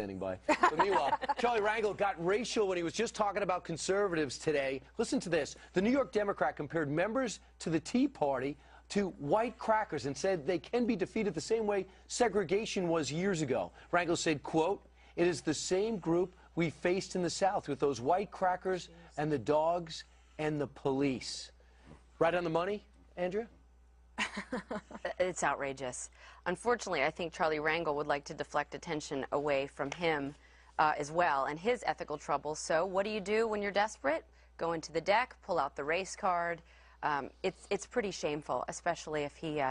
standing by. But meanwhile, Charlie Rangel got racial when he was just talking about conservatives today. Listen to this. The New York Democrat compared members to the Tea Party to white crackers and said they can be defeated the same way segregation was years ago. Rangel said, quote, "It is the same group we faced in the South with those white crackers and the dogs and the police." Right on the money, Andrea? It's outrageous. Unfortunately, I think Charlie Rangel would like to deflect attention away from him as well and his ethical troubles. So what do you do when you're desperate? Go into the deck, pull out the race card. It's pretty shameful, especially if he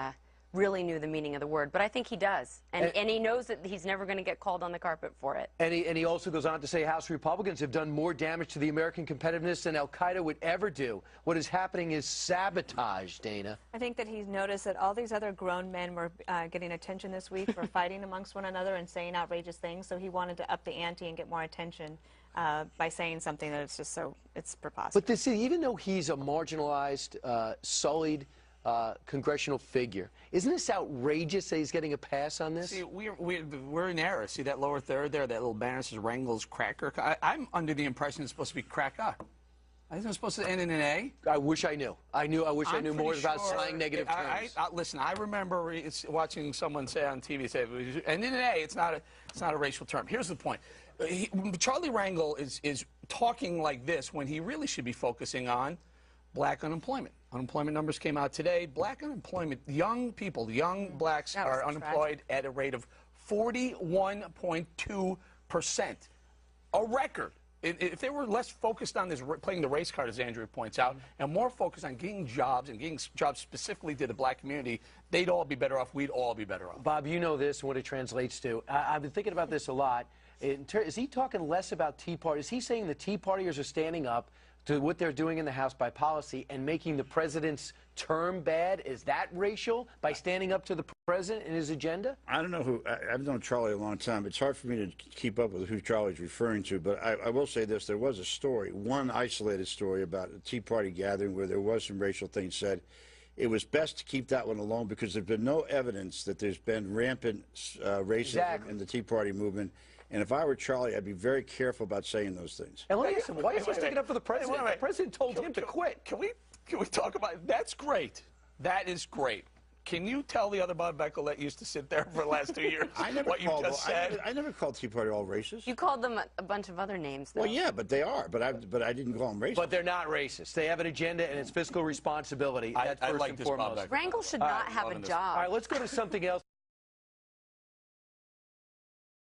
really knew the meaning of the word. But I think he does. And he knows that he's never going to get called on the carpet for it. And he also goes on to say House Republicans have done more damage to the American competitiveness than al-Qaeda would ever do. What is happening is sabotage, Dana. I think that he's noticed that all these other grown men were getting attention this week for fighting amongst one another and saying outrageous things, so he wanted to up the ante and get more attention by saying something that it's just so, it's preposterous. But this, even though he's a marginalized, sullied congressional figure, isn't this outrageous that he's getting a pass on this? See, we're in error. See that lower third there, that little banner says Rangel's cracker? I'm under the impression it's supposed to be cracker. I think it's supposed to end in an A. I wish I knew. I wish I knew more about slang negative terms. Listen, I remember watching someone say on TV, say, and in an A, it's not a racial term. Here's the point. Charlie Rangel is talking like this when he really should be focusing on black unemployment. Unemployment numbers came out today. Black unemployment, young people, young blacks are unemployed at a rate of 41.2%. A record. If they were less focused on this, playing the race card, as Andrea points out, and more focused on getting jobs and getting jobs specifically to the black community, they'd all be better off. We'd all be better off. Bob, you know this and what it translates to. I've been thinking about this a lot. Is he talking less about Tea Party? Is he saying the Tea Partiers are standing up to what they're doing in the House by policy and making the president's term bad? Is that racial by standing up to the president and his agenda? I don't know who. I've known Charlie a long time. It's hard for me to keep up with who Charlie's referring to, but I will say this. There was a story, one isolated story about a Tea Party gathering where there was some racial things said. It was best to keep that one alone because there's been no evidence that there's been rampant racism in the Tea Party movement. And if I were Charlie, I'd be very careful about saying those things. And let me ask him, why is he sticking up for the president? The president told him to quit. Can we talk about it? That's great. That is great. Can you tell the other Bob Beckel that used to sit there for the last 2 years what you just said? I never called Tea Party all racist. You called them a bunch of other names, though. Well, yeah, but they are. But I didn't call them racist. But they're not racist. They have an agenda, and it's fiscal responsibility. That's first and foremost. Rangel should not have a job. All right, let's go to something else.